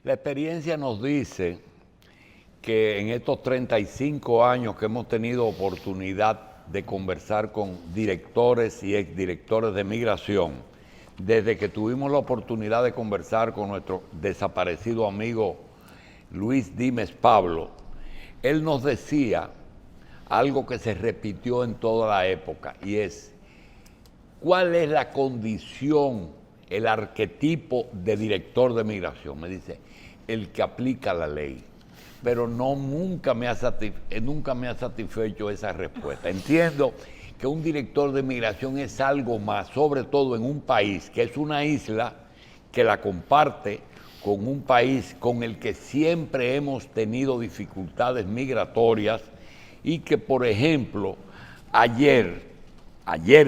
La experiencia nos dice que en estos 35 años que hemos tenido oportunidad de conversar con directores y exdirectores de migración, desde que tuvimos la oportunidad de conversar con nuestro desaparecido amigo Luis Dimes Pablo, él nos decía algo que se repitió en toda la época, y es: ¿cuál es la condición, el arquetipo de director de migración? Me dice, el que aplica la ley. Pero nunca me ha satisfecho esa respuesta. Entiendo que un director de migración es algo más, sobre todo en un país que es una isla que la comparte con un país con el que siempre hemos tenido dificultades migratorias y que, por ejemplo, ayer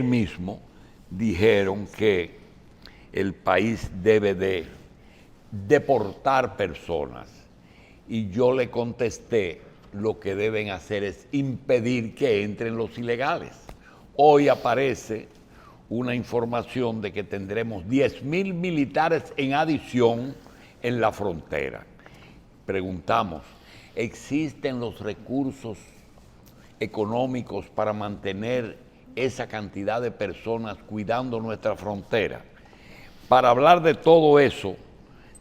mismo, dijeron que el país debe de deportar personas. Y yo le contesté, lo que deben hacer es impedir que entren los ilegales. Hoy aparece una información de que tendremos 10,000 militares en adición en la frontera. Preguntamos, ¿existen los recursos económicos para mantener esa cantidad de personas cuidando nuestra frontera? Para hablar de todo eso,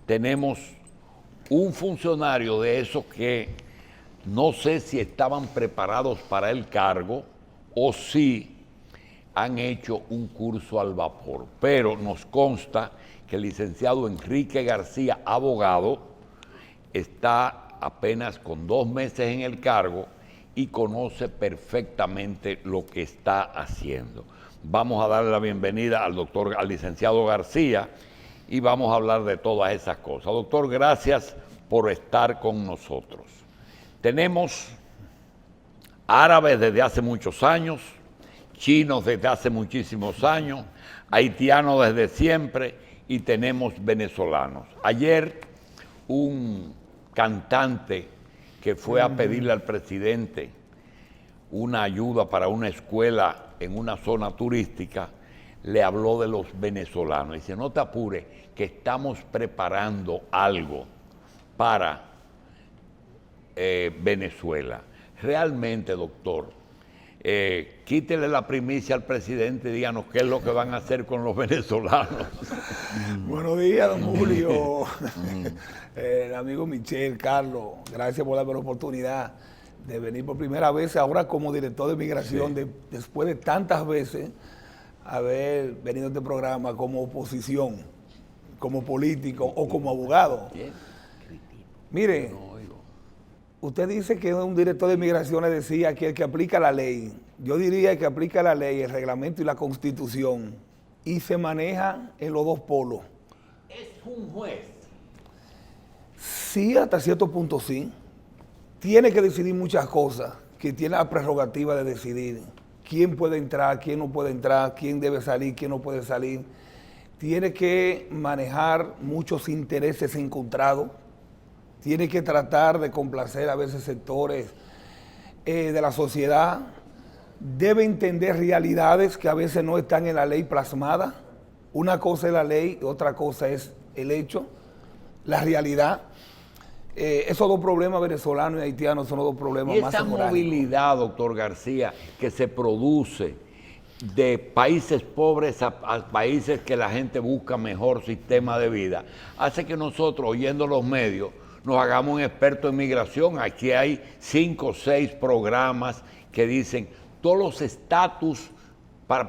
tenemos un funcionario de esos que no sé si estaban preparados para el cargo o si han hecho un curso al vapor, pero nos consta que el licenciado Enrique García, abogado, está apenas con 2 meses en el cargo y conoce perfectamente lo que está haciendo. Vamos a darle la bienvenida al licenciado García y vamos a hablar de todas esas cosas. Doctor, gracias por estar con nosotros. Tenemos árabes desde hace muchos años, chinos desde hace muchísimos años, haitianos desde siempre y tenemos venezolanos. Ayer un cantante que fue a pedirle al presidente una ayuda para una escuela en una zona turística, le habló de los venezolanos. Dice, no te apures, que estamos preparando algo para Venezuela. Realmente, doctor, quítele la primicia al presidente y díganos qué es lo que van a hacer con los venezolanos. Buenos días, don Julio. El amigo Michel, Carlos, gracias por darme la oportunidad de venir por primera vez ahora como director de migración, sí, después de tantas veces haber venido a este programa como oposición, como político o como abogado. Mire, usted dice que un director de migraciones decía que el que aplica la ley, yo diría que aplica la ley, el reglamento y la constitución, y se maneja en los dos polos. ¿Es un juez? Sí, hasta cierto punto sí. Tiene que decidir muchas cosas, que tiene la prerrogativa de decidir quién puede entrar, quién no puede entrar, quién debe salir, quién no puede salir. Tiene que manejar muchos intereses encontrados, tiene que tratar de complacer a veces sectores de la sociedad, debe entender realidades que a veces no están en la ley plasmada. Una cosa es la ley, otra cosa es el hecho, la realidad. Esos dos problemas venezolanos y haitianos son los dos problemas más económicos. Y esa movilidad, doctor García, que se produce de países pobres a países que la gente busca mejor sistema de vida, hace que nosotros, oyendo los medios, nos hagamos un experto en migración. Aquí hay 5 o 6 programas que dicen todos los estatus,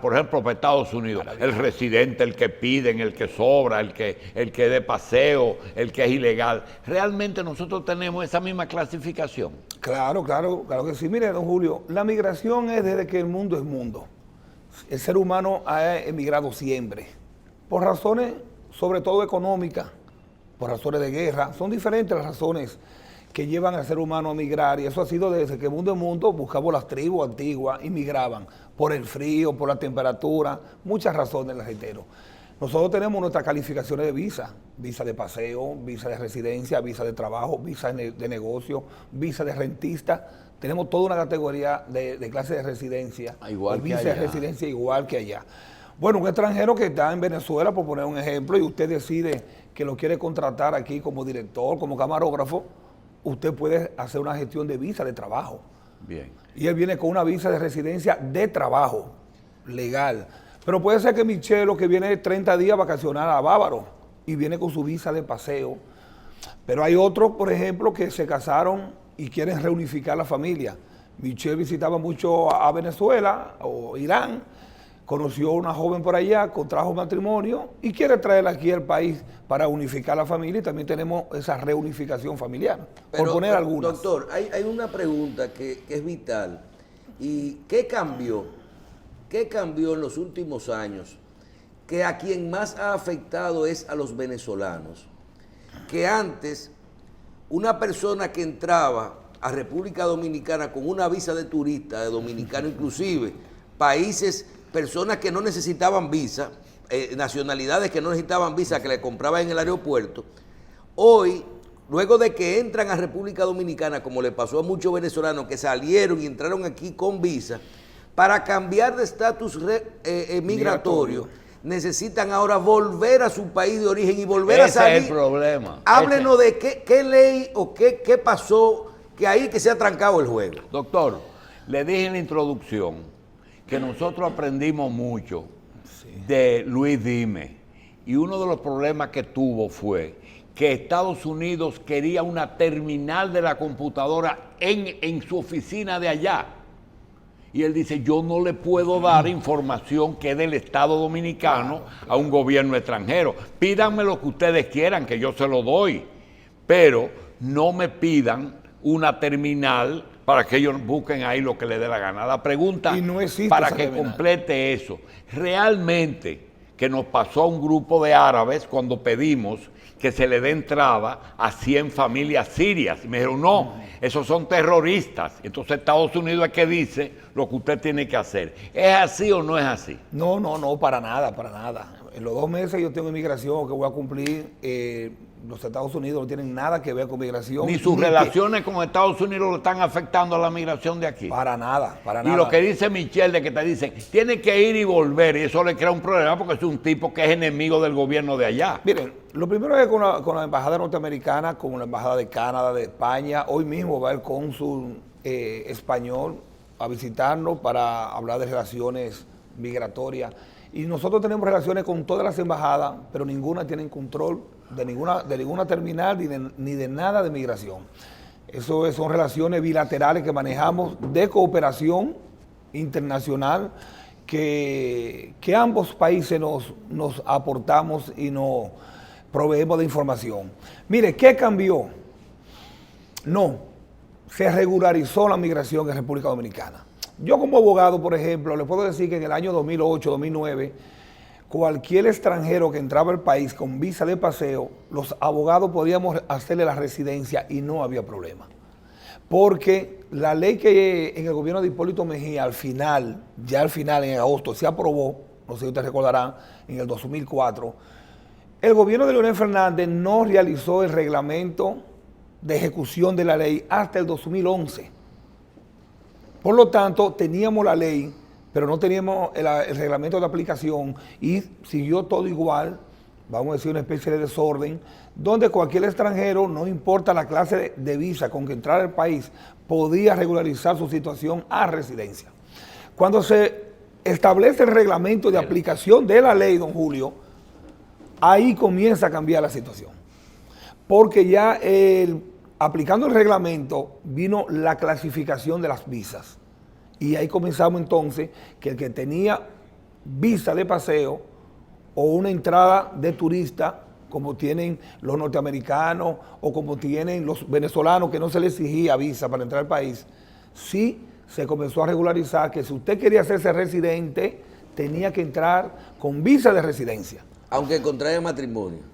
por ejemplo, para Estados Unidos, el residente, el que piden, el que sobra, el que de paseo, el que es ilegal. ¿Realmente nosotros tenemos esa misma clasificación? Claro que sí. Mire, don Julio, la migración es desde que el mundo es mundo. El ser humano ha emigrado siempre, por razones sobre todo económicas, por razones de guerra. Son diferentes las razones que llevan al ser humano a migrar, y eso ha sido desde que el mundo es mundo. Buscamos las tribus antiguas y migraban por el frío, por la temperatura, muchas razones, les reitero. Nosotros tenemos nuestras calificaciones de visa, visa de paseo, visa de residencia, visa de trabajo, visa de negocio, visa de rentista. Tenemos toda una categoría de clase de residencia, igual visa de residencia igual que allá. Bueno, un extranjero que está en Venezuela, por poner un ejemplo, y usted decide que lo quiere contratar aquí como director, como camarógrafo, usted puede hacer una gestión de visa de trabajo. Bien. Y él viene con una visa de residencia de trabajo, legal. Pero puede ser que Michelo, que viene 30 días a vacacionar a Bávaro, y viene con su visa de paseo. Pero hay otros, por ejemplo, que se casaron y quieren reunificar la familia. Michelle visitaba mucho a Venezuela o Irán, conoció a una joven por allá, contrajo matrimonio y quiere traerla aquí al país para unificar la familia, y también tenemos esa reunificación familiar, por poner algunas. Doctor, hay una pregunta que es vital. ¿Y qué cambió? ¿Qué cambió en los últimos años? Que a quien más ha afectado es a los venezolanos. Que antes, una persona que entraba a República Dominicana con una visa de turista, de dominicano inclusive, personas que no necesitaban visa, nacionalidades que no necesitaban visa, que le compraban en el aeropuerto, hoy, luego de que entran a República Dominicana, como le pasó a muchos venezolanos que salieron y entraron aquí con visa, para cambiar de estatus migratorio, necesitan ahora volver a su país de origen y volver a salir. Ese es el problema. Háblenos de qué ley o qué pasó, que ahí que se ha trancado el juego. Doctor, le dije en la introducción que nosotros aprendimos mucho de Luis Dime, y uno de los problemas que tuvo fue que Estados Unidos quería una terminal de la computadora en su oficina de allá. Y él dice, yo no le puedo dar información que es del Estado Dominicano a un gobierno extranjero. Pídanme lo que ustedes quieran, que yo se lo doy, pero no me pidan una terminal para que ellos busquen ahí lo que les dé la gana. La pregunta, no para que complete eso, realmente que nos pasó a un grupo de árabes cuando pedimos que se le dé entrada a 100 familias sirias. Y me dijeron, no, esos son terroristas. Entonces Estados Unidos es que dice lo que usted tiene que hacer. ¿Es así o no es así? No, para nada, para nada. En los 2 meses yo tengo inmigración que voy a cumplir. Los Estados Unidos no tienen nada que ver con migración. Ni sus relaciones con Estados Unidos lo están afectando a la migración de aquí. Para nada, para nada. Y lo que dice Michelle, de que te dicen, tiene que ir y volver, y eso le crea un problema porque es un tipo que es enemigo del gobierno de allá. Miren, lo primero es con la embajada norteamericana, con la embajada de Canadá, de España. Hoy mismo va el cónsul español a visitarnos para hablar de relaciones migratorias. Y nosotros tenemos relaciones con todas las embajadas, pero ninguna tiene control de ninguna terminal ni de nada de migración. Eso son relaciones bilaterales que manejamos de cooperación internacional que ambos países nos aportamos y nos proveemos de información. Mire, ¿qué cambió? No, se regularizó la migración en República Dominicana. Yo como abogado, por ejemplo, le puedo decir que en el año 2008, 2009, cualquier extranjero que entraba al país con visa de paseo, los abogados podíamos hacerle la residencia y no había problema. Porque la ley que en el gobierno de Hipólito Mejía, ya al final, en agosto, se aprobó, no sé si ustedes recordarán, en el 2004, el gobierno de Leonel Fernández no realizó el reglamento de ejecución de la ley hasta el 2011. Por lo tanto, teníamos la ley, pero no teníamos el reglamento de aplicación y siguió todo igual, vamos a decir una especie de desorden, donde cualquier extranjero, no importa la clase de visa con que entrara al país, podía regularizar su situación a residencia. Cuando se establece el reglamento de aplicación de la ley, don Julio, ahí comienza a cambiar la situación. Porque ya aplicando el reglamento vino la clasificación de las visas. Y ahí comenzamos entonces que el que tenía visa de paseo o una entrada de turista, como tienen los norteamericanos o como tienen los venezolanos, que no se les exigía visa para entrar al país, sí se comenzó a regularizar que si usted quería hacerse residente, tenía que entrar con visa de residencia. Aunque contraiga matrimonio.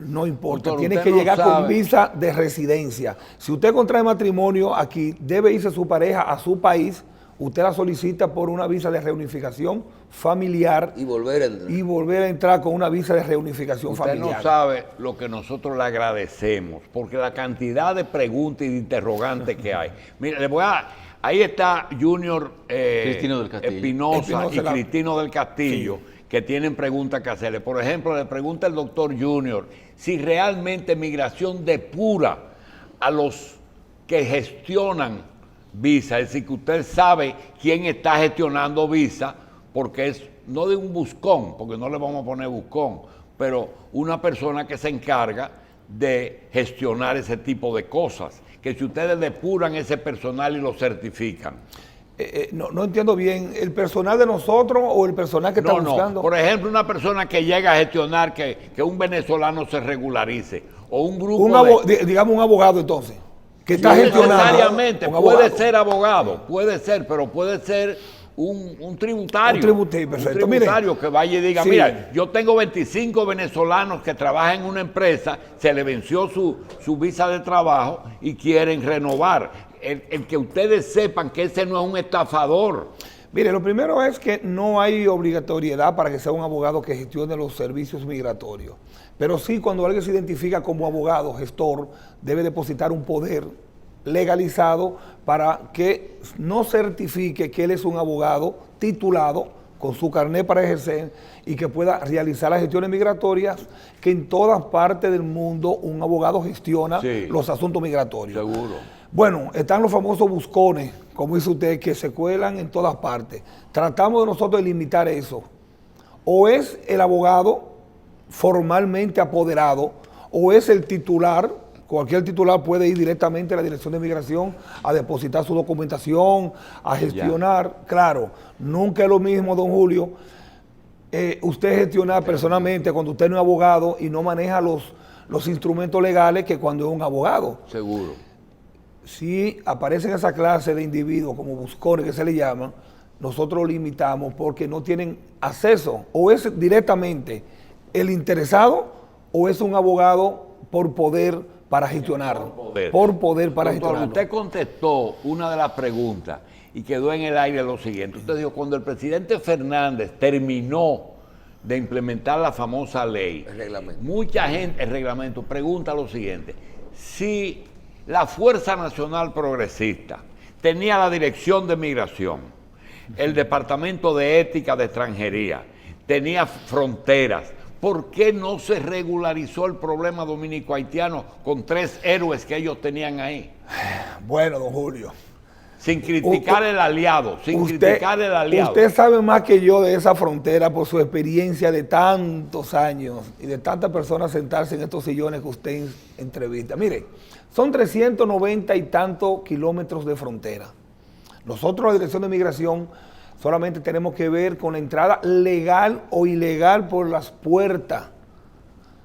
No importa, Doctor, tiene que llegar con visa de residencia. Si usted contrae matrimonio aquí, debe irse su pareja a su país, usted la solicita por una visa de reunificación familiar. Y volver a entrar. Y volver a entrar con una visa de reunificación familiar. Usted no sabe lo que nosotros le agradecemos, porque la cantidad de preguntas y de interrogantes que hay. Mire, ahí está Junior Cristino del Castillo. Espinosa y Cristino del Castillo, que tienen preguntas que hacerle. Por ejemplo, le pregunta el doctor Junior si realmente migración depura a los que gestionan visa, es decir, que usted sabe quién está gestionando visa, porque es no de un buscón, porque no le vamos a poner buscón, pero una persona que se encarga de gestionar ese tipo de cosas, que si ustedes depuran ese personal y lo certifican. No entiendo bien, ¿el personal de nosotros o el personal que está buscando? Por ejemplo, una persona que llega a gestionar que un venezolano se regularice, o un grupo digamos un abogado entonces, que está no gestionando. necesariamente, puede ser abogado, puede ser, pero puede ser un tributario. Perfecto. Un tributario que vaya y diga, Sí. mira, yo tengo 25 venezolanos que trabajan en una empresa, se le venció su visa de trabajo y quieren renovar. El que ustedes sepan que ese no es un estafador. Mire, lo primero es que no hay obligatoriedad para que sea un abogado que gestione los servicios migratorios. Pero sí, cuando alguien se identifica como abogado, gestor, debe depositar un poder legalizado para que no certifique que él es un abogado titulado con su carnet para ejercer y que pueda realizar las gestiones migratorias que en todas partes del mundo un abogado gestiona los asuntos migratorios. Seguro. Bueno, están los famosos buscones, como dice usted, que se cuelan en todas partes. Tratamos de nosotros de limitar eso. O es el abogado formalmente apoderado, o es el titular. Cualquier titular puede ir directamente a la Dirección de Migración a depositar su documentación, a gestionar. Claro, nunca es lo mismo, don Julio, usted gestionar personalmente cuando usted no es abogado y no maneja los instrumentos legales que cuando es un abogado. Seguro. Si aparecen esa clase de individuos como buscones que se le llaman, nosotros limitamos porque no tienen acceso, o es directamente el interesado o es un abogado por poder para gestionar. Por poder para gestionar. Usted contestó una de las preguntas y quedó en el aire lo siguiente. Usted dijo, cuando el presidente Fernández terminó de implementar la famosa ley, mucha gente, el reglamento, pregunta lo siguiente: si la Fuerza Nacional Progresista tenía la Dirección de Migración, el Departamento de Ética de Extranjería, tenía fronteras, ¿por qué no se regularizó el problema dominico-haitiano con 3 héroes que ellos tenían ahí? Bueno, don Julio. Sin criticar el aliado, criticar el aliado. Usted sabe más que yo de esa frontera por su experiencia de tantos años y de tantas personas sentarse en estos sillones que usted entrevista. Mire, son 390 y tantos kilómetros de frontera. Nosotros, la Dirección de Migración, solamente tenemos que ver con la entrada legal o ilegal por las puertas,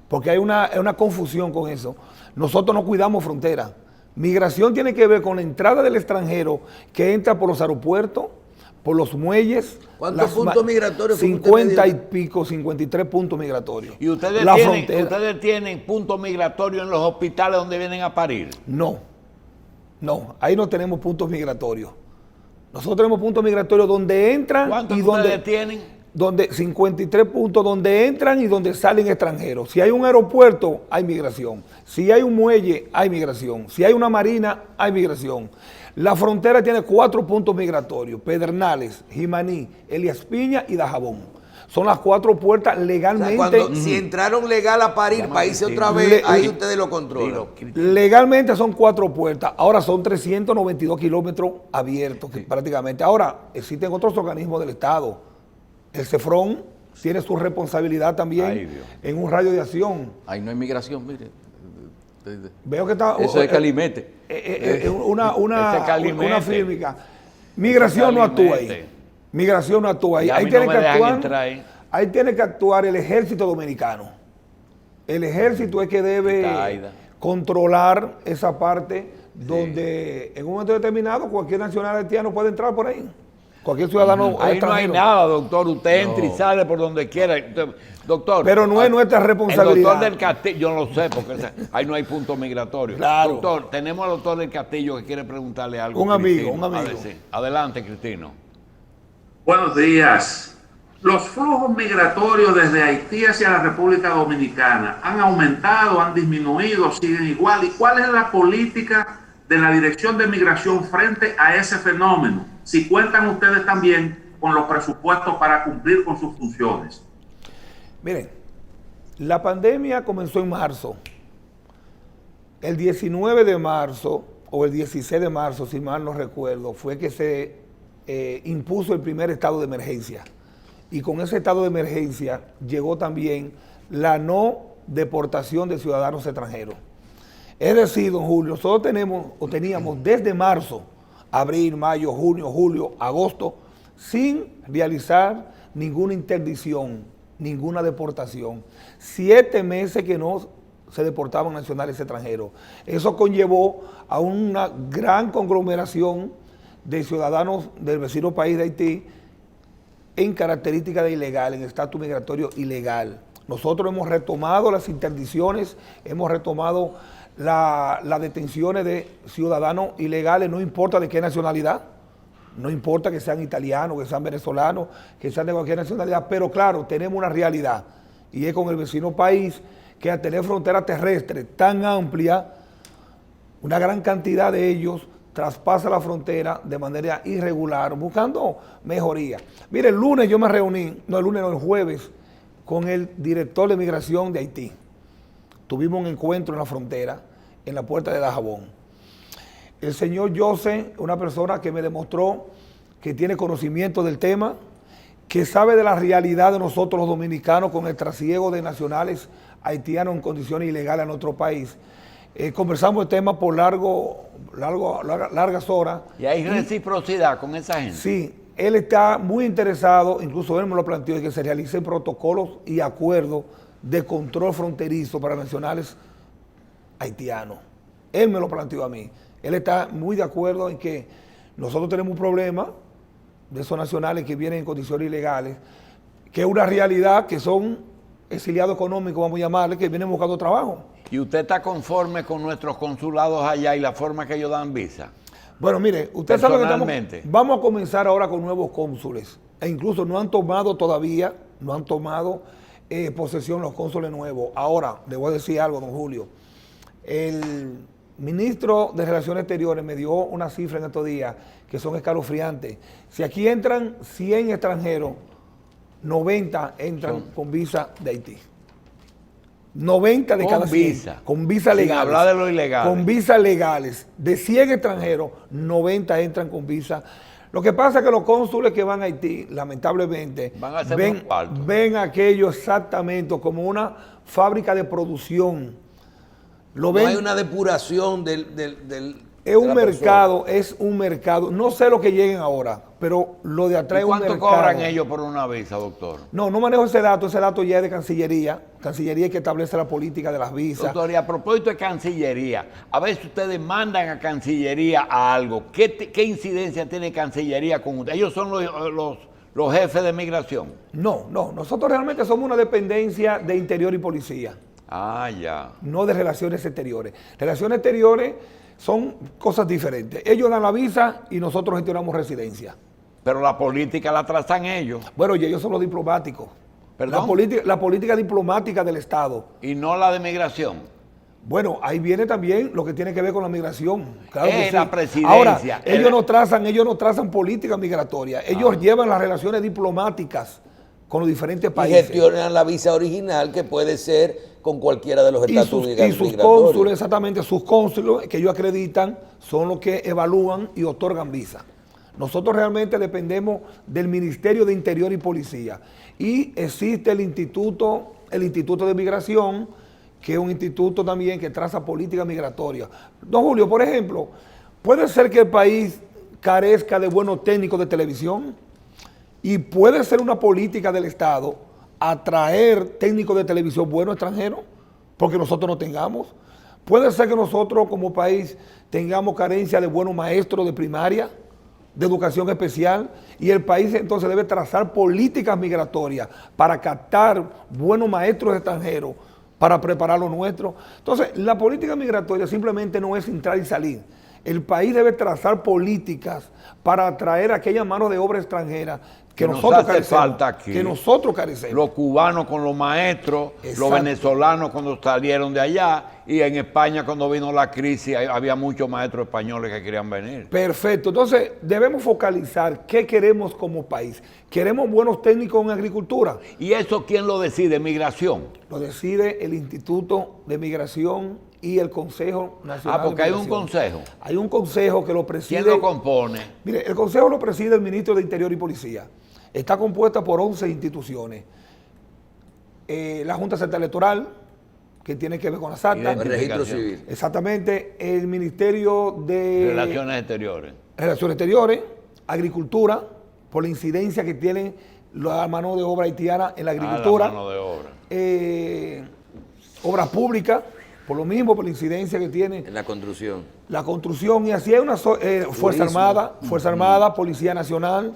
porque hay una confusión con eso. Nosotros no cuidamos frontera. Migración tiene que ver con la entrada del extranjero que entra por los aeropuertos, por los muelles. ¿Cuántos puntos migratorios? 50 y pico, 53 puntos migratorios. ¿Y ustedes tienen puntos migratorios en los hospitales donde vienen a parir? No, ahí no tenemos puntos migratorios. Nosotros tenemos puntos migratorios donde entran y donde tienen. 53 puntos donde entran y donde salen extranjeros. Si hay un aeropuerto, hay migración. Si hay un muelle, hay migración. Si hay una marina, hay migración. La frontera tiene 4 puntos migratorios: Pedernales, Jimaní, Elías Piña y Dajabón. Son las 4 puertas legalmente. O sea, si entraron legal a parir, para irse otra vez, ahí ustedes lo controlan. Legalmente son 4 puertas. Ahora son 392 kilómetros abiertos prácticamente. Ahora existen otros organismos del Estado. El CEFRON tiene su responsabilidad también en un radio de acción. Ahí no hay migración, mire. Veo que está... Eso es Calimete. Una fílmica. Migración no actúa ahí. Migración no actúa ahí. Ahí tiene que actuar el ejército dominicano. El ejército es que debe controlar esa parte donde en un momento determinado cualquier nacional haitiano puede entrar por ahí. Cualquier ciudadano ahí no hay nada, doctor. Usted entra y sale por donde quiera. Doctor. Pero no es nuestra responsabilidad. El doctor del Castillo, yo no lo sé, porque ahí no hay punto migratorio. Claro. Doctor, tenemos al doctor del Castillo que quiere preguntarle algo. Un amigo. Adelante, Cristino. Buenos días. Los flujos migratorios desde Haití hacia la República Dominicana han aumentado, han disminuido, siguen igual. ¿Y cuál es la política de la Dirección de Migración frente a ese fenómeno? Si cuentan ustedes también con los presupuestos para cumplir con sus funciones. Miren, la pandemia comenzó en marzo. El 19 de marzo o el 16 de marzo, si mal no recuerdo, fue que se impuso el primer estado de emergencia. Y con ese estado de emergencia llegó también la no deportación de ciudadanos extranjeros. Es decir, don Julio, nosotros teníamos desde marzo, abril, mayo, junio, julio, agosto, sin realizar ninguna interdicción, ninguna deportación. 7 meses que no se deportaban nacionales extranjeros. Eso conllevó a una gran conglomeración de ciudadanos del vecino país de Haití en característica de ilegal, en estatus migratorio ilegal. Nosotros hemos retomado las interdicciones, hemos retomado las detenciones de ciudadanos ilegales, no importa de qué nacionalidad, no importa que sean italianos, que sean venezolanos, que sean de cualquier nacionalidad, pero claro, tenemos una realidad, y es con el vecino país que al tener frontera terrestre tan amplia, una gran cantidad de ellos traspasa la frontera de manera irregular, buscando mejoría. Mire, el lunes yo me reuní, no el lunes, no el jueves, con el director de migración de Haití. Tuvimos un encuentro en la frontera, en la puerta de Dajabón. El señor José, una persona que me demostró que tiene conocimiento del tema, que sabe de la realidad de nosotros los dominicanos con el trasiego de nacionales haitianos en condiciones ilegales a nuestro país. Conversamos el tema por largas horas. ¿Y hay reciprocidad con esa gente? Sí, él está muy interesado, incluso él me lo planteó, de que se realicen protocolos y acuerdos de control fronterizo para nacionales haitianos. Él me lo planteó a mí. Él está muy de acuerdo en que nosotros tenemos un problema de esos nacionales que vienen en condiciones ilegales, que es una realidad, que son exiliados económicos, vamos a llamarle, que vienen buscando trabajo. ¿Y usted está conforme con nuestros consulados allá y la forma que ellos dan visa? Bueno, mire, usted sabe Personalmente. que vamos a comenzar ahora con nuevos cónsules, e incluso no han tomado todavía, posesión los cónsules nuevos. Ahora, le voy a decir algo, don Julio. El ministro de Relaciones Exteriores me dio una cifra en estos días que son escalofriantes. Si aquí entran 100 extranjeros, 90 entran con visa de Haití. 90 de cada 100. Visa. Con visa legales. Sin hablar de lo ilegal. Con visas legales. De 100 extranjeros, 90 entran con visa. Lo que pasa es que los cónsules que van a Haití, lamentablemente, van a hacer ven aquello exactamente como una fábrica de producción. No hay una depuración es un mercado. No sé lo que lleguen ahora, pero lo de atrás es un mercado. ¿Cuánto cobran ellos por una visa, doctor? No manejo ese dato ya es de Cancillería. Cancillería es que establece la política de las visas. Doctor, y a propósito de Cancillería, a veces ustedes mandan a Cancillería a algo. ¿Qué incidencia tiene Cancillería con ustedes? ¿Ellos son los jefes de migración? No, nosotros realmente somos una dependencia de Interior y Policía. Ah, ya. No de Relaciones Exteriores. Relaciones Exteriores son cosas diferentes. Ellos dan la visa y nosotros gestionamos residencia. Pero la política la trazan ellos. Bueno, y ellos son los diplomáticos. ¿Perdón? La política diplomática del Estado. Y no la de migración. Bueno, ahí viene también lo que tiene que ver con la migración. Claro que sí. La presidencia. Ahora, ellos no trazan política migratoria. Ellos llevan las relaciones diplomáticas con los diferentes países. Y gestionan la visa original, que puede ser con cualquiera de los estatus migratorios. Y sus cónsules, exactamente, sus cónsules que ellos acreditan son los que evalúan y otorgan visa. Nosotros realmente dependemos del Ministerio de Interior y Policía. Y existe el Instituto de Migración, que es un instituto también que traza política migratoria. Don Julio, por ejemplo, puede ser que el país carezca de buenos técnicos de televisión y puede ser una política del Estado atraer técnicos de televisión buenos extranjeros, porque nosotros no tengamos. Puede ser que nosotros como país tengamos carencia de buenos maestros de primaria, de educación especial, y el país entonces debe trazar políticas migratorias para captar buenos maestros extranjeros, para preparar lo nuestro. Entonces, la política migratoria simplemente no es entrar y salir. El país debe trazar políticas para atraer a aquella mano de obra extranjera que nos nosotros hace carecemos, falta aquí. que nosotros carecemos. Los cubanos con los maestros, Exacto. los venezolanos cuando salieron de allá, y en España cuando vino la crisis había muchos maestros españoles que querían venir. Perfecto, entonces debemos focalizar qué queremos como país. ¿Queremos buenos técnicos en agricultura? ¿Y eso quién lo decide? ¿Migración? Lo decide el Instituto de Migración y el Consejo Nacional Ah, porque de hay un Migración. consejo. Hay un consejo que lo preside. ¿Quién lo compone? Mire, el consejo lo preside el ministro de Interior y Policía. Está compuesta por 11 instituciones. La Junta Central Electoral, que tiene que ver con las actas. El registro civil. Exactamente. El Ministerio de Relaciones Exteriores. Relaciones Exteriores, Agricultura, por la incidencia que tienen la mano de obra haitiana en la agricultura. La mano de obra. Obras públicas, por lo mismo, por la incidencia que tiene En la construcción. la construcción, y así hay una Fuerza Armada, Policía Nacional,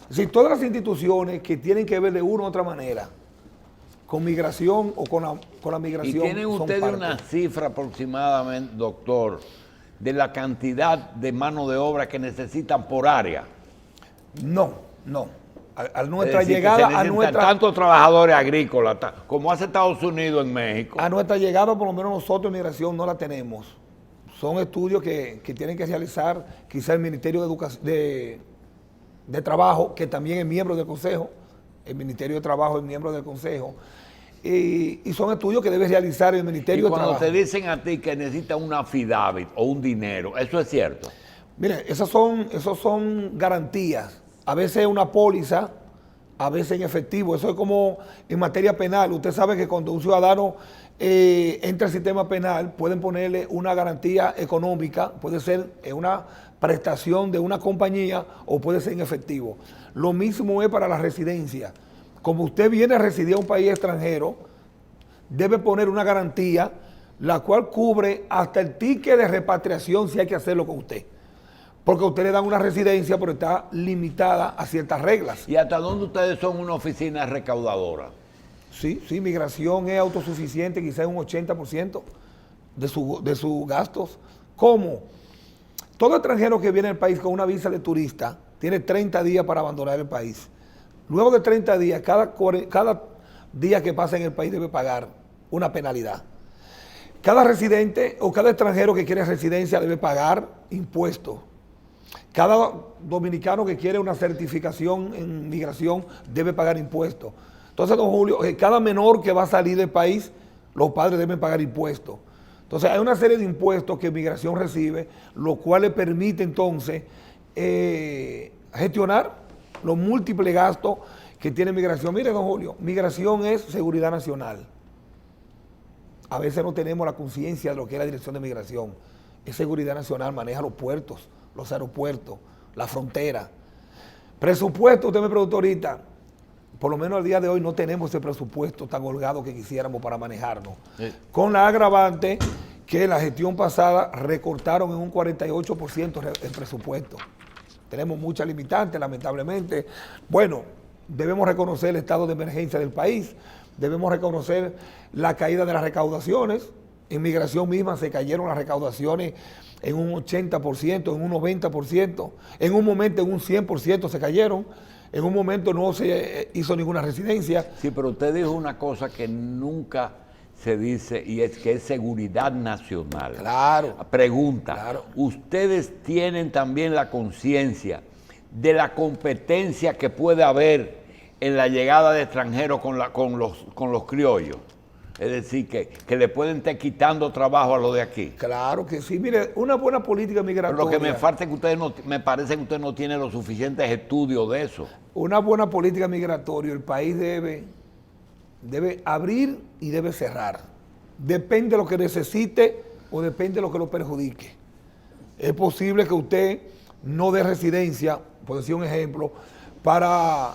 es decir, todas las instituciones que tienen que ver de una u otra manera con migración o con la ¿Y migración. tienen son ustedes parte. una cifra aproximadamente, doctor, de la cantidad de mano de obra que necesitan por área? No. A nuestra Es decir, que llegada, se a necesitan nuestra, tantos trabajadores agrícolas, como hace Estados Unidos en México. a nuestra llegada, por lo menos nosotros en migración no la tenemos. Son estudios que tienen que realizar quizá el Ministerio de Trabajo, que también es miembro del Consejo. El Ministerio de Trabajo es miembro del Consejo. Y son estudios que debe realizar el Y Ministerio de cuando Trabajo. te dicen a ti que necesitan un affidavit o un dinero, ¿eso es cierto? Mire, esos son garantías. A veces una póliza, a veces en efectivo. Eso es como en materia penal. Usted sabe que cuando un ciudadano entra al sistema penal, pueden ponerle una garantía económica, puede ser una prestación de una compañía o puede ser en efectivo. Lo mismo es para la residencia. Como usted viene a residir a un país extranjero, debe poner una garantía, la cual cubre hasta el ticket de repatriación si hay que hacerlo con usted. Porque a usted le dan una residencia, pero está limitada a ciertas reglas. ¿Y hasta dónde ustedes son una oficina recaudadora? Sí, migración es autosuficiente, quizás en un 80% de sus gastos. ¿Cómo? Todo extranjero que viene al país con una visa de turista tiene 30 días para abandonar el país. Luego de 30 días, cada día que pasa en el país debe pagar una penalidad. Cada residente o cada extranjero que quiere residencia debe pagar impuestos. Cada dominicano que quiere una certificación en migración debe pagar impuestos. Entonces, don Julio, cada menor que va a salir del país, los padres deben pagar impuestos. Entonces, hay una serie de impuestos que migración recibe, lo cual le permite entonces gestionar los múltiples gastos que tiene migración. Mire, don Julio, migración es seguridad nacional. A veces no tenemos la conciencia de lo que es la dirección de migración. Es seguridad nacional, maneja los puertos, los aeropuertos, la frontera. Presupuesto, usted me preguntó ahorita, por lo menos al día de hoy no tenemos ese presupuesto tan holgado que quisiéramos para manejarnos. Sí. Con la agravante que la gestión pasada recortaron en un 48% el presupuesto. Tenemos muchas limitantes, lamentablemente. Bueno, debemos reconocer el estado de emergencia del país, debemos reconocer la caída de las recaudaciones. En migración misma se cayeron las recaudaciones en un 80%, en un 90%, en un momento en un 100% se cayeron, en un momento no se hizo ninguna residencia. Sí, pero usted dijo una cosa que nunca se dice y es que es seguridad nacional. Claro. Pregunta, Claro. ¿ustedes tienen también la conciencia de la competencia que puede haber en la llegada de extranjeros con los criollos? Es decir, que le pueden estar quitando trabajo a los de aquí. Claro que sí. Mire, una buena política Pero migratoria. lo que me falta es que ustedes no, me parece que ustedes no tienen los suficientes estudios de eso. Una buena política migratoria, el país debe abrir y debe cerrar. Depende de lo que necesite o depende de lo que lo perjudique. Es posible que usted no dé residencia, por decir un ejemplo, para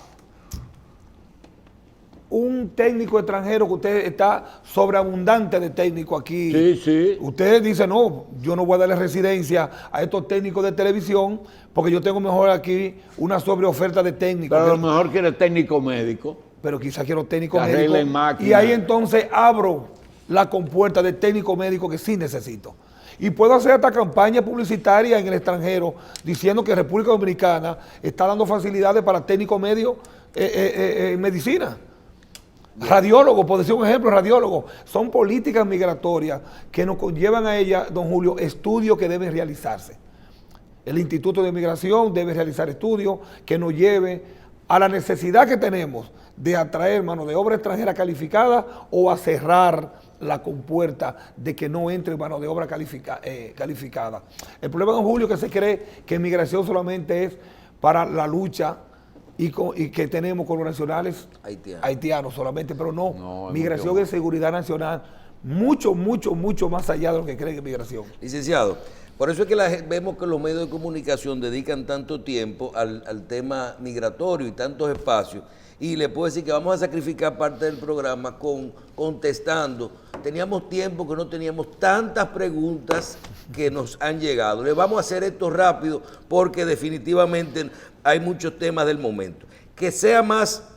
un técnico extranjero que usted está sobreabundante de técnico aquí. Sí, sí. Usted dice, no, yo no voy a darle residencia a estos técnicos de televisión porque yo tengo mejor aquí una sobreoferta de técnicos. Pero a lo mejor quiere técnico médico. Pero quizás quiero técnico Que arreglen médico. máquinas. Y ahí entonces abro la compuerta de técnico médico que sí necesito. Y puedo hacer hasta campaña publicitaria en el extranjero diciendo que República Dominicana está dando facilidades para técnicos medios en medicina. Radiólogos, por decir un ejemplo, radiólogos. Son políticas migratorias que nos conllevan a ellas, don Julio, estudios que deben realizarse. El Instituto de Migración debe realizar estudios que nos lleve a la necesidad que tenemos de atraer mano de obra extranjera calificada o a cerrar la compuerta de que no entre mano de obra calificada. El problema, don Julio, es que se cree que migración solamente es para la lucha y que tenemos con los nacionales haitianos solamente, pero no migración es seguridad nacional, mucho más allá de lo que cree que migración. Licenciado, por eso es que vemos que los medios de comunicación dedican tanto tiempo al tema migratorio y tantos espacios, y le puedo decir que vamos a sacrificar parte del programa contestando. Teníamos tiempo que no teníamos tantas preguntas que nos han llegado. Le vamos a hacer esto rápido porque definitivamente hay muchos temas del momento. Que sea más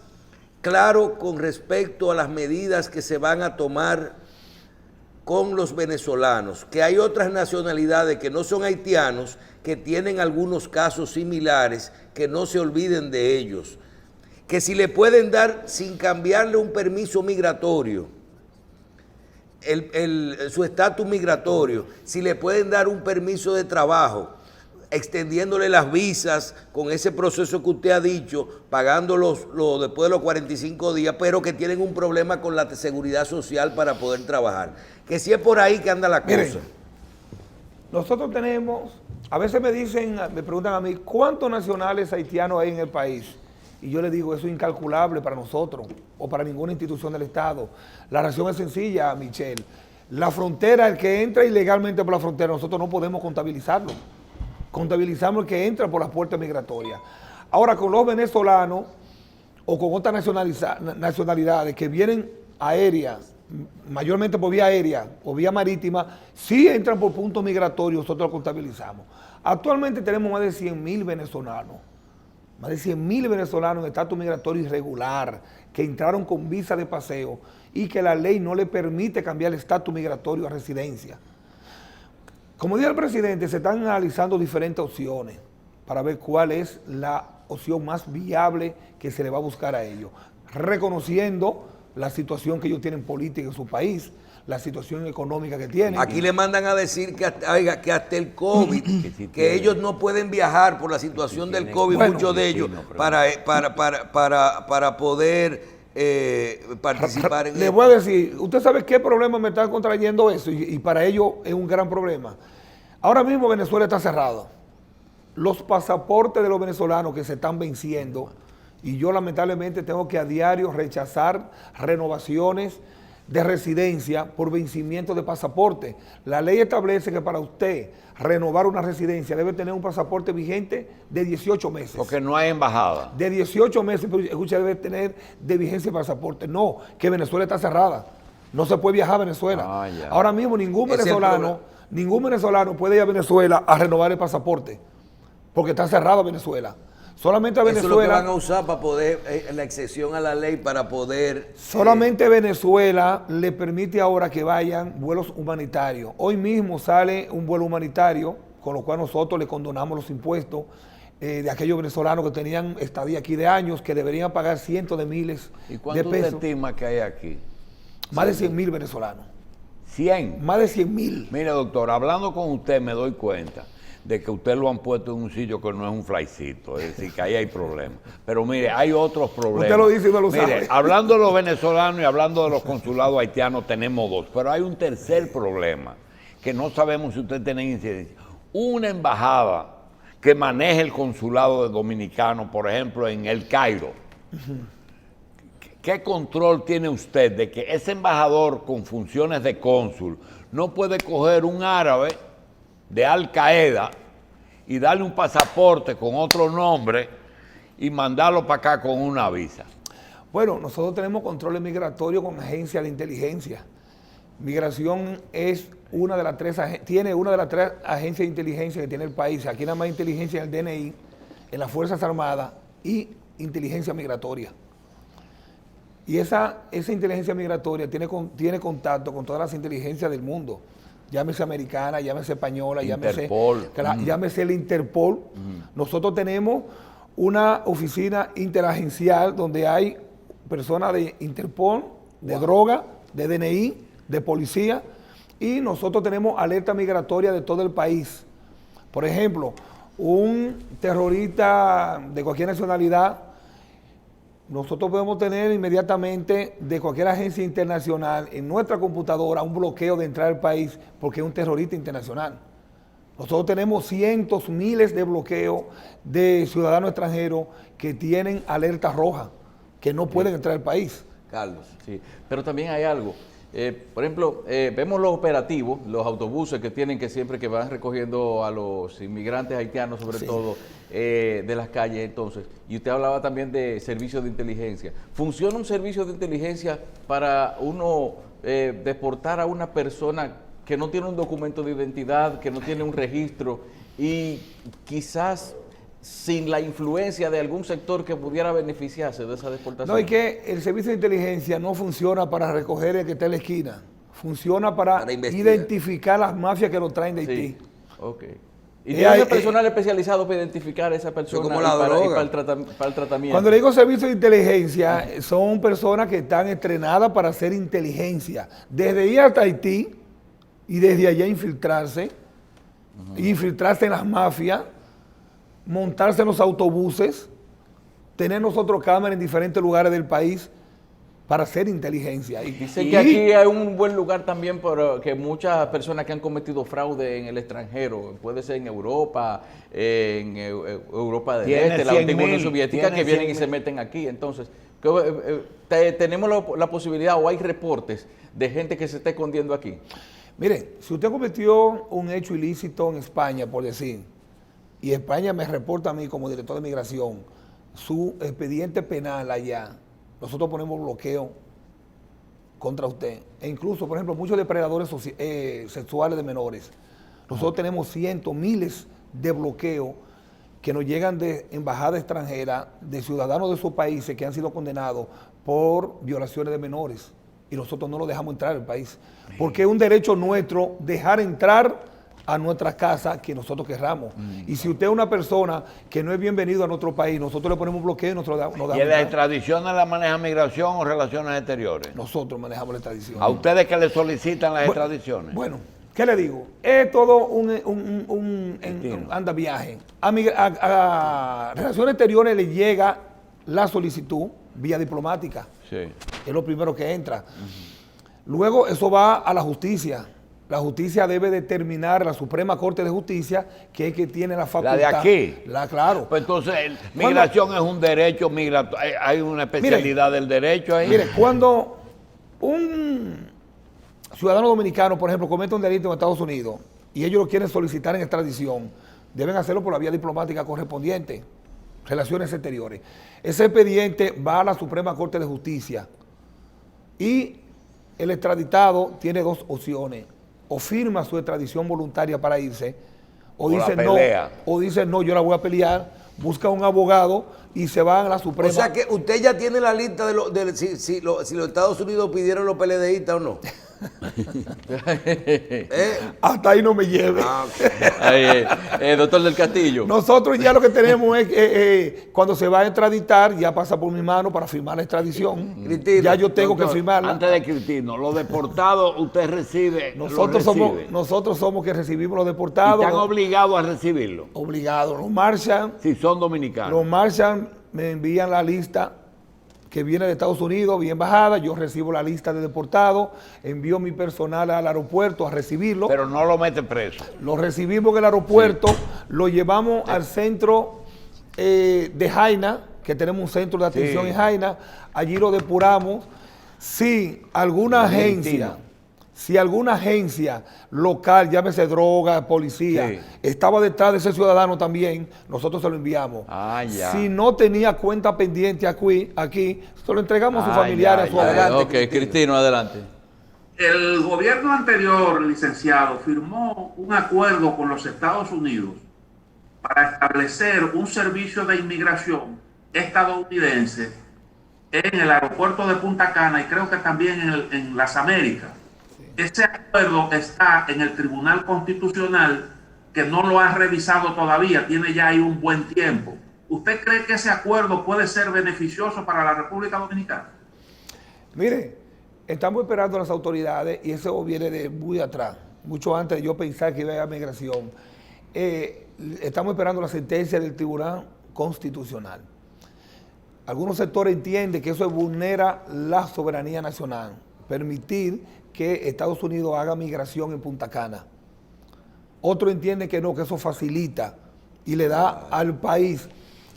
claro con respecto a las medidas que se van a tomar con los venezolanos, que hay otras nacionalidades que no son haitianos, que tienen algunos casos similares, que no se olviden de ellos. Que si le pueden dar, sin cambiarle un permiso migratorio, su estatus migratorio, si le pueden dar un permiso de trabajo, extendiéndole las visas con ese proceso que usted ha dicho, pagándolos después de los 45 días, pero que tienen un problema con la seguridad social para poder trabajar. Que si es por ahí que anda la cosa. Miren, nosotros tenemos, a veces me preguntan a mí, ¿cuántos nacionales haitianos hay en el país? Y yo le digo, eso es incalculable para nosotros o para ninguna institución del Estado. La razón es sencilla, Michelle. La frontera, el que entra ilegalmente por la frontera, nosotros no podemos contabilizarlo. Contabilizamos el que entra por las puertas migratorias. Ahora, con los venezolanos o con otras nacionalidades que vienen aéreas, mayormente por vía aérea o vía marítima, sí entran por puntos migratorios, nosotros lo contabilizamos. Actualmente tenemos más de 100,000 venezolanos. Más de 100,000 venezolanos en estatus migratorio irregular, que entraron con visa de paseo y que la ley no le permite cambiar el estatus migratorio a residencia. Como dijo el presidente, se están analizando diferentes opciones para ver cuál es la opción más viable que se le va a buscar a ellos, reconociendo la situación que ellos tienen política en su país, la situación económica que tienen. Aquí le mandan a decir que hasta el COVID, que ellos no pueden viajar por la situación del COVID, muchos de ellos, para poder participar en Le voy a decir, usted sabe qué problema me está contrayendo eso y para ellos es un gran problema. Ahora mismo Venezuela está cerrado. Los pasaportes de los venezolanos que se están venciendo, y yo lamentablemente tengo que a diario rechazar renovaciones de residencia por vencimiento de pasaporte. La ley establece que para usted renovar una residencia debe tener un pasaporte vigente de 18 meses. Porque no hay embajada. De 18 meses, pero escucha, debe tener de vigencia el pasaporte. No, que Venezuela está cerrada. No se puede viajar a Venezuela. Ahora mismo ningún venezolano puede ir a Venezuela a renovar el pasaporte, porque está cerrada Venezuela. Solamente a Venezuela. Eso es lo que van a usar para poder, la excepción a la ley para poder. Solamente Venezuela le permite ahora que vayan vuelos humanitarios. Hoy mismo sale un vuelo humanitario, con lo cual nosotros le condonamos los impuestos de aquellos venezolanos que tenían estadía aquí de años, que deberían pagar cientos de miles de pesos. ¿Y cuánto usted estima que hay aquí? Más de 100,000 venezolanos. ¿100? Más de 100,000. Mire, doctor, hablando con usted me doy cuenta de que usted lo han puesto en un sitio que no es un flycito, es decir, que ahí hay problemas. Pero mire, hay otros problemas. Usted lo dice y no lo sabe. Mire, hablando de los venezolanos y hablando de los consulados haitianos, tenemos dos, pero hay un tercer problema, que no sabemos si usted tiene incidencia. Una embajada que maneje el consulado dominicano, por ejemplo, en El Cairo, ¿qué control tiene usted de que ese embajador con funciones de cónsul no puede coger un árabe de Al Qaeda y darle un pasaporte con otro nombre y mandarlo para acá con una visa? Bueno, nosotros tenemos controles migratorios con agencias de inteligencia. Migración es una de las tres agencias de inteligencia que tiene el país. Aquí nada más inteligencia en el DNI, en las Fuerzas Armadas y inteligencia migratoria. Y esa inteligencia migratoria tiene contacto con todas las inteligencias del mundo, llámese americana, llámese española, Interpol. llámese el Interpol. Nosotros tenemos una oficina interagencial donde hay personas de Interpol, de droga, de DNI, de policía, y nosotros tenemos alerta migratoria de todo el país. Por ejemplo, un terrorista de cualquier nacionalidad, nosotros podemos tener inmediatamente de cualquier agencia internacional en nuestra computadora un bloqueo de entrar al país porque es un terrorista internacional. Nosotros tenemos cientos, miles de bloqueos de ciudadanos extranjeros que tienen alerta roja, que no pueden entrar al país. Carlos. Sí, pero también hay algo. Por ejemplo, vemos los operativos, los autobuses que tienen que siempre que van recogiendo a los inmigrantes haitianos, sobre todo, de las calles entonces. Y usted hablaba también de servicios de inteligencia. ¿Funciona un servicio de inteligencia para uno deportar a una persona que no tiene un documento de identidad, que no tiene un registro y quizás sin la influencia de algún sector que pudiera beneficiarse de esa deportación? No, y que el servicio de inteligencia no funciona para recoger el que está en la esquina, funciona para identificar las mafias que lo traen de Haití. Sí, ok. Y tiene personal especializado para identificar a esa persona como la droga. y para el tratamiento. Cuando le digo servicio de inteligencia, son personas que están entrenadas para hacer inteligencia, desde ir hasta Haití y desde allá infiltrarse en las mafias, montarse en los autobuses, tener nosotros cámaras en diferentes lugares del país para hacer inteligencia. Dice que aquí hay un buen lugar también para que muchas personas que han cometido fraude en el extranjero, puede ser en Europa, en Europa del Este, la antigua Unión Soviética, que vienen y se meten aquí. Entonces, tenemos la posibilidad o hay reportes de gente que se está escondiendo aquí. Mire, si usted cometió un hecho ilícito en España, por decir, y España me reporta a mí como director de migración, su expediente penal allá, nosotros ponemos bloqueo contra usted. E incluso, por ejemplo, muchos depredadores sexuales de menores. Nosotros tenemos cientos, miles de bloqueos que nos llegan de embajadas extranjeras, de ciudadanos de sus países que han sido condenados por violaciones de menores. Y nosotros no los dejamos entrar al país. Porque es un derecho nuestro dejar entrar a nuestras casas que nosotros querramos. Y si usted es una persona que no es bienvenido a nuestro país, nosotros le ponemos bloqueo y nosotros nos damos. ¿Y las extradiciones las maneja Migración o Relaciones Exteriores? Nosotros manejamos la extradición. ¿A ustedes que le solicitan las extradiciones? Bueno, ¿qué le digo? Es todo un anda-viaje. A Relaciones Exteriores le llega la solicitud vía diplomática. Sí. Es lo primero que entra. Luego eso va a la justicia. La justicia debe determinar, la Suprema Corte de Justicia, que es que tiene la facultad. ¿La de aquí? Claro. Pues entonces, migración es un derecho migratorio. Hay una especialidad del derecho ahí. Mire, cuando un ciudadano dominicano, por ejemplo, comete un delito en Estados Unidos y ellos lo quieren solicitar en extradición, deben hacerlo por la vía diplomática correspondiente, Relaciones Exteriores. Ese expediente va a la Suprema Corte de Justicia y el extraditado tiene dos opciones: o firma su extradición voluntaria para irse, o dice no, yo la voy a pelear, busca un abogado y se va a la Suprema. O sea que usted ya tiene la lista de si los Estados Unidos pidieron los PLDistas o no. Hasta ahí no me lleve. Doctor del Castillo. Nosotros ya lo que tenemos es cuando se va a extraditar, ya pasa por mi mano para firmar la extradición. Cristina, ya yo tengo que firmarla. Antes de Cristino, los deportados usted recibe. Nosotros somos que recibimos los deportados. ¿Y están obligados a recibirlo? Obligados. Los marchan. Si son dominicanos. Los marchan, me envían la lista que viene de Estados Unidos, vía embajada, yo recibo la lista de deportados, envío mi personal al aeropuerto a recibirlo. Pero no lo meten preso. Lo recibimos en el aeropuerto, lo llevamos al centro de Jaina, que tenemos un centro de atención en Jaina, allí lo depuramos. Si alguna agencia local, llámese droga, policía, estaba detrás de ese ciudadano también, nosotros se lo enviamos. Si no tenía cuenta pendiente aquí se lo entregamos a sus familiares, a su adelante. Ok, Cristino, adelante. El gobierno anterior, licenciado, firmó un acuerdo con los Estados Unidos para establecer un servicio de inmigración estadounidense en el aeropuerto de Punta Cana y creo que también en las Américas. ese acuerdo está en el Tribunal Constitucional, que no lo ha revisado todavía, tiene ya ahí un buen tiempo. ¿Usted cree que ese acuerdo puede ser beneficioso para la República Dominicana? Mire, estamos esperando a las autoridades y eso viene de muy atrás, mucho antes de yo pensar que iba a haber migración. Estamos esperando la sentencia del Tribunal Constitucional. Algunos sectores entienden que eso vulnera la soberanía nacional, permitir que Estados Unidos haga migración en Punta Cana. Otros entienden que no, que eso facilita y le da al país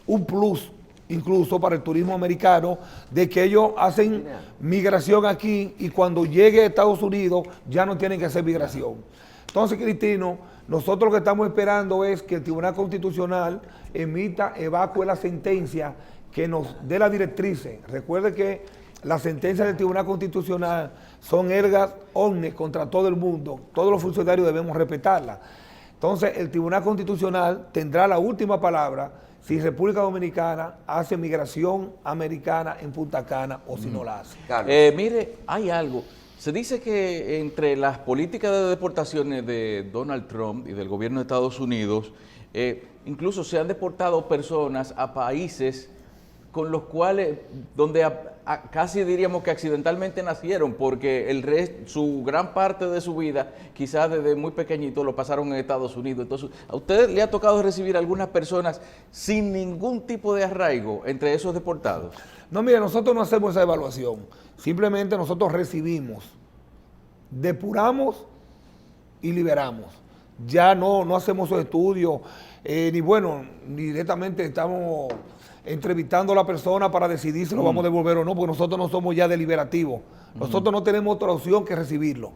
un plus, incluso para el turismo americano, de que ellos hacen migración aquí y cuando llegue a Estados Unidos ya no tienen que hacer migración. Entonces, Cristino, nosotros lo que estamos esperando es que el Tribunal Constitucional evacue la sentencia que nos dé las directrices. Recuerde que las sentencias del Tribunal Constitucional son erga omnes contra todo el mundo. Todos los funcionarios debemos respetarlas. Entonces, el Tribunal Constitucional tendrá la última palabra si República Dominicana hace migración americana en Punta Cana o si no la hace. Mire, hay algo. Se dice que entre las políticas de deportaciones de Donald Trump y del gobierno de Estados Unidos, incluso se han deportado personas a países con los cuales, donde casi diríamos que accidentalmente nacieron, porque su gran parte de su vida, quizás desde muy pequeñito, lo pasaron en Estados Unidos. Entonces, ¿a usted le ha tocado recibir algunas personas sin ningún tipo de arraigo entre esos deportados? No, mire, nosotros no hacemos esa evaluación. Simplemente nosotros recibimos, depuramos y liberamos. Ya no hacemos esos estudios, ni directamente estamos entrevistando a la persona para decidir si lo vamos a devolver o no, porque nosotros no somos ya deliberativos. Nosotros no tenemos otra opción que recibirlo.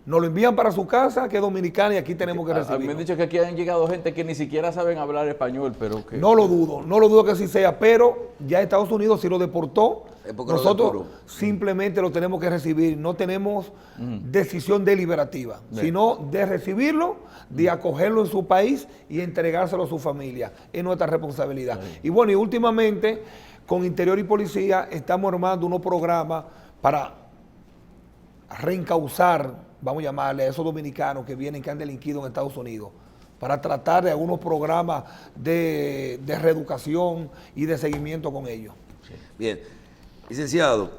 Nos lo envían para su casa, que es dominicana, y aquí tenemos que recibirlo. Me han dicho que aquí han llegado gente que ni siquiera saben hablar español, pero que... No lo dudo que así sea, pero ya Estados Unidos sí lo deportó. Nosotros simplemente lo tenemos que recibir. No tenemos decisión deliberativa, sino de recibirlo, de acogerlo en su país y entregárselo a su familia. Es nuestra responsabilidad. Y bueno, y últimamente, con Interior y Policía, estamos armando unos programas para reencauzar, vamos a llamarle, a esos dominicanos que vienen, que han delinquido en Estados Unidos, para tratar de algunos programas de reeducación y de seguimiento con ellos. Sí. Bien, licenciado,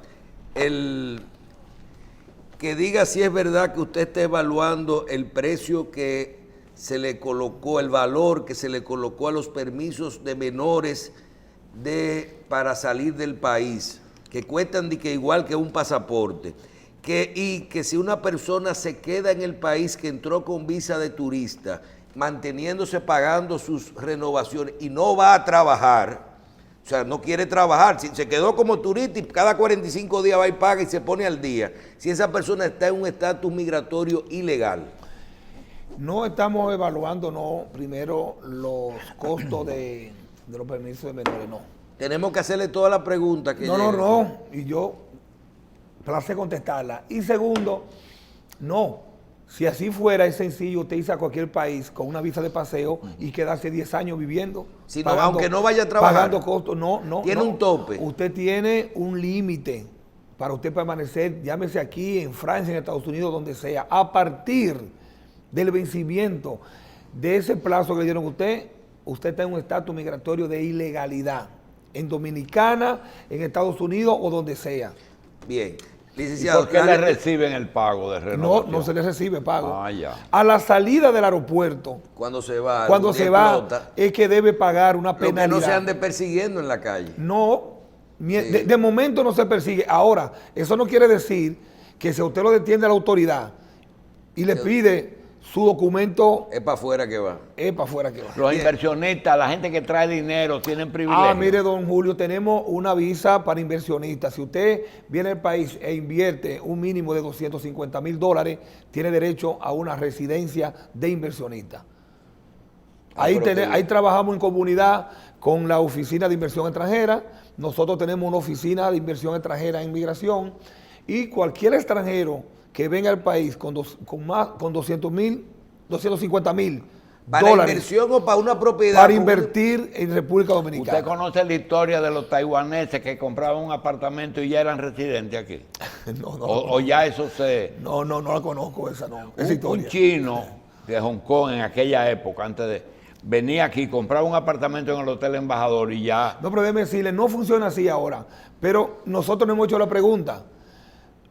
que diga si es verdad que usted está evaluando el precio que se le colocó, el valor que se le colocó a los permisos de menores para salir del país, que cuestan que igual que un pasaporte. Y que si una persona se queda en el país que entró con visa de turista, manteniéndose pagando sus renovaciones y no va a trabajar, o sea, no quiere trabajar, si se quedó como turista y cada 45 días va y paga y se pone al día, si esa persona está en un estatus migratorio ilegal. No estamos evaluando, primero los costos de los permisos de menores, no. Tenemos que hacerle todas las preguntas que No, y yo placer contestarla. Y segundo, no. Si así fuera, es sencillo usted irse a cualquier país con una visa de paseo y quedarse 10 años viviendo. Si no, aunque no vaya a trabajar. Pagando costos. No. Tiene un tope. Usted tiene un límite para usted permanecer, llámese aquí, en Francia, en Estados Unidos, donde sea. A partir del vencimiento de ese plazo que le dieron a usted está en un estatus migratorio de ilegalidad. En Dominicana, en Estados Unidos o donde sea. Bien. Licenciado, ¿y por qué le reciben el pago de renovación? No se le recibe pago. Ya. A la salida del aeropuerto, cuando se va, es que debe pagar una penalidad. Que no se ande persiguiendo en la calle. No, de momento no se persigue. Ahora, eso no quiere decir que si a usted lo detiene la autoridad y le pide su documento... Es para afuera que va. Es para afuera que va. Los inversionistas, la gente que trae dinero, tienen privilegios. Mire, don Julio, tenemos una visa para inversionistas. Si usted viene al país e invierte un mínimo de $250,000, tiene derecho a una residencia de inversionista. Ahí trabajamos en comunidad con la Oficina de Inversión Extranjera. Nosotros tenemos una oficina de inversión extranjera en migración y cualquier extranjero que venga al país con $250,000 ¿Para dólares inversión o para una propiedad? para invertir en República Dominicana. ¿Usted conoce la historia de los taiwaneses que compraban un apartamento y ya eran residentes aquí? No, O ya eso se... no la conozco esa, no. Esa Un historia. chino de Hong Kong en aquella época, antes de... venía aquí, compraba un apartamento en el Hotel Embajador y ya... No, pero déjeme decirle, no funciona así ahora. Pero nosotros no hemos hecho la pregunta.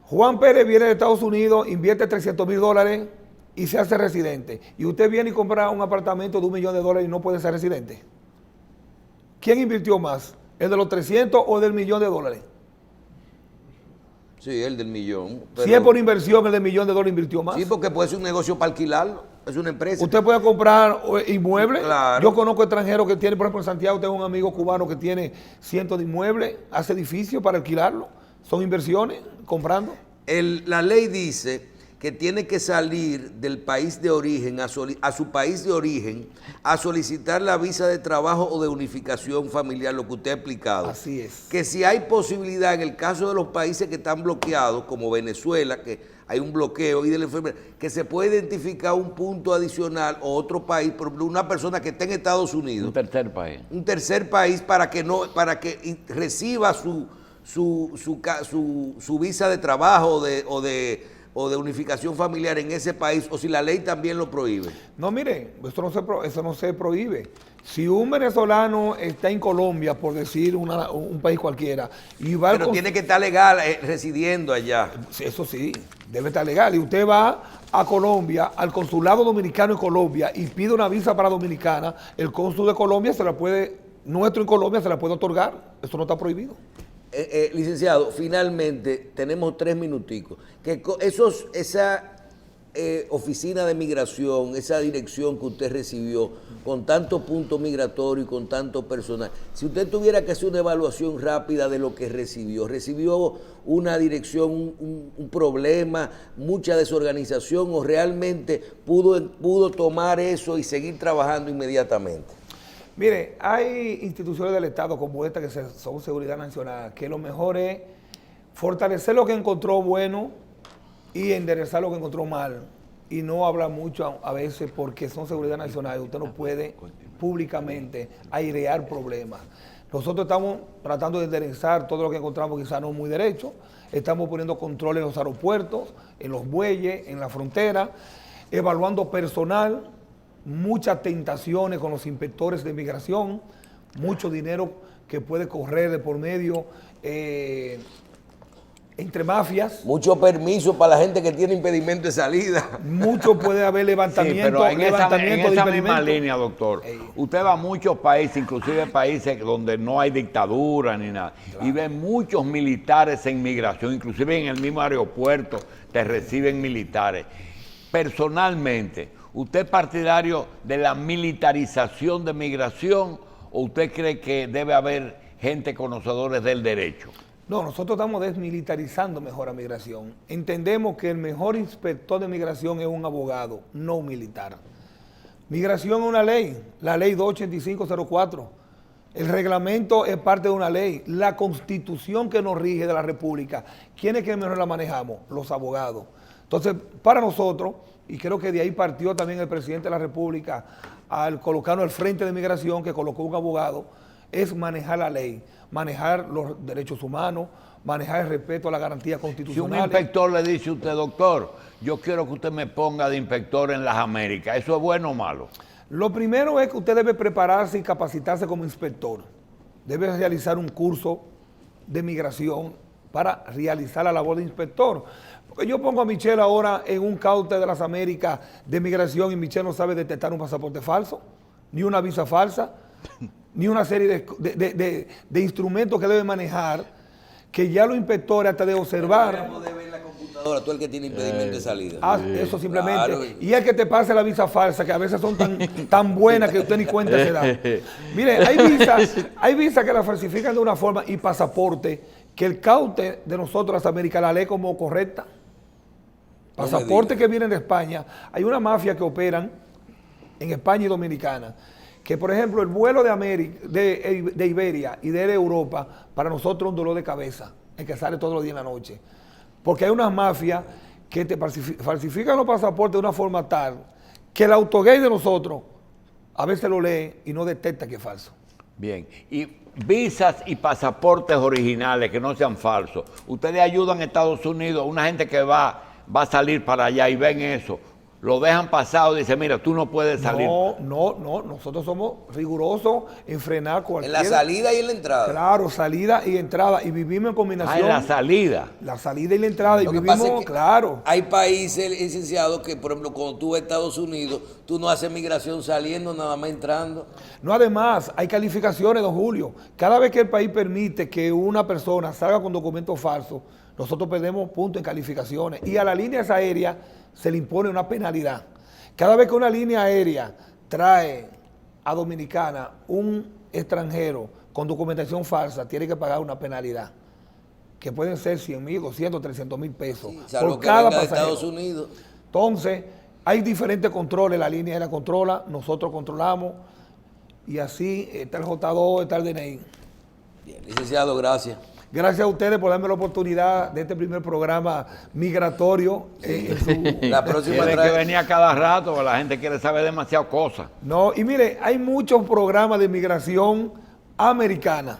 Juan Pérez viene de Estados Unidos, invierte $300,000 y se hace residente. Y usted viene y compra un apartamento de $1 millón y no puede ser residente. ¿Quién invirtió más? ¿El de los 300 o del $1 millón? Sí, el del millón. Si es por inversión, el del $1 millón invirtió más. Sí, porque puede ser un negocio para alquilarlo. Es una empresa. Usted puede comprar inmuebles. Claro. Yo conozco extranjeros que tienen, por ejemplo, en Santiago tengo un amigo cubano que tiene cientos de inmuebles, hace edificios para alquilarlo. Son inversiones, comprando. La ley dice que tiene que salir del país de origen a su país de origen a solicitar la visa de trabajo o de unificación familiar, lo que usted ha explicado. Así es. Que si hay posibilidad en el caso de los países que están bloqueados, como Venezuela, que hay un bloqueo y de la enfermedad, que se puede identificar un punto adicional o otro país, por ejemplo, una persona que está en Estados Unidos, Un tercer país. un tercer país para que reciba su visa de trabajo o de unificación familiar en ese país, o si la ley también lo prohíbe. No, mire, eso no se prohíbe. Si un venezolano está en Colombia, por decir un país cualquiera, y va Pero tiene que estar legal residiendo allá. Eso sí, debe estar legal. Y usted va a Colombia, al consulado dominicano en Colombia, y pide una visa para dominicana, el cónsul de Colombia nuestro en Colombia se la puede otorgar. Eso no está prohibido. Licenciado, finalmente tenemos 3 minuticos. Esa oficina de migración, esa dirección que usted recibió, con tanto punto migratorio y con tanto personal, si usted tuviera que hacer una evaluación rápida de lo que recibió una dirección, un problema, mucha desorganización, o realmente pudo tomar eso y seguir trabajando inmediatamente. Mire, hay instituciones del Estado como esta que son seguridad nacional, que lo mejor es fortalecer lo que encontró bueno y enderezar lo que encontró mal. Y no habla mucho a veces porque son seguridad nacional. Usted no puede públicamente airear problemas. Nosotros estamos tratando de enderezar todo lo que encontramos, quizás no muy derecho. Estamos poniendo control en los aeropuertos, en los bueyes, en la frontera, evaluando personal. Muchas tentaciones con los inspectores de migración, mucho dinero que puede correr de por medio entre mafias. Mucho permiso para la gente que tiene impedimento de salida. Mucho puede haber levantamiento, Sí, pero en esa de misma impedimentos. línea, doctor, usted va a muchos países, inclusive países donde no hay dictadura ni nada, y ve muchos militares en migración, inclusive en el mismo aeropuerto te reciben militares. Personalmente, ¿usted es partidario de la militarización de migración o usted cree que debe haber gente conocedores del derecho? No, nosotros estamos desmilitarizando mejor a migración. Entendemos que el mejor inspector de migración es un abogado, no un militar. Migración es una ley, la ley 28504. El reglamento es parte de una ley. La constitución que nos rige de la República, ¿quiénes que mejor la manejamos? Los abogados. Entonces, para nosotros, y creo que de ahí partió también el presidente de la República al colocarnos al frente de migración, que colocó un abogado, es manejar la ley, manejar los derechos humanos, manejar el respeto a la garantía Si constitucional. un inspector le dice a usted, doctor, yo quiero que usted me ponga de inspector en las Américas, ¿eso es bueno o malo? Lo primero es que usted debe prepararse y capacitarse como inspector. Debe realizar un curso de migración para realizar la labor de inspector. Porque yo pongo a Michelle ahora en un caute de las Américas de migración y Michelle no sabe detectar un pasaporte falso, ni una visa falsa, ni una serie de instrumentos que debe manejar, que ya los inspectores hasta de observar. Tú el que tiene impedimento de salida. Eso simplemente. Claro. Y el que te pase la visa falsa, que a veces son tan buenas que usted ni cuenta se da. Mire, hay visas que las falsifican de una forma y pasaporte que el caute de nosotros, las Américas, la lee como correcta. Pasaportes que vienen de España. Hay una mafia que operan en España y Dominicana, que por ejemplo el vuelo de Iberia y de Europa, para nosotros es un dolor de cabeza, el que sale todos los días en la noche. Porque hay unas mafias que te falsifican los pasaportes de una forma tal que el autogate de nosotros a veces lo lee y no detecta que es falso. Bien. Y visas y pasaportes originales que no sean falsos. Ustedes ayudan a Estados Unidos, una gente que va a salir para allá y ven eso. Lo dejan pasado y dicen, mira, tú no puedes salir. No, nosotros somos rigurosos en frenar En cualquier... la salida y en la entrada. Claro, salida y entrada, y vivimos en combinación. En la salida. La salida y la entrada, y Lo que pasa vivimos, es que claro. hay países, licenciados, que por ejemplo cuando tú vas a Estados Unidos, tú no haces migración saliendo, nada más entrando. No, además, hay calificaciones, don Julio. Cada vez que el país permite que una persona salga con documentos falsos, nosotros perdemos puntos en calificaciones. Y a las líneas aéreas se le impone una penalidad. Cada vez que una línea aérea trae a Dominicana un extranjero con documentación falsa, tiene que pagar una penalidad, que pueden ser 100,000, 200, 300,000 pesos Salvo por que cada venga de pasajero. Estados Unidos. Entonces, hay diferentes controles, la línea aérea controla, nosotros controlamos, y así está el J2, está el DNI. Bien, licenciado, gracias. Gracias a ustedes por darme la oportunidad de este primer programa migratorio. La próxima Tiene que trae... venir a cada rato, porque la gente quiere saber demasiadas cosas. No, y mire, hay muchos programas de migración americana.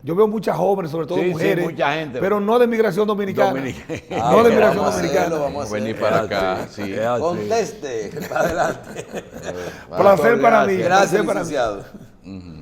Yo veo muchas jóvenes, sobre todo Sí, sí, mujeres, mucha gente. pero no de migración dominicana. Dominicana. No de migración vamos a dominicana. hacerlo, vamos a Venir hacerlo. para acá, sí. Es así. Conteste, para adelante. Placer para mí. Gracias, placer para mí. licenciado.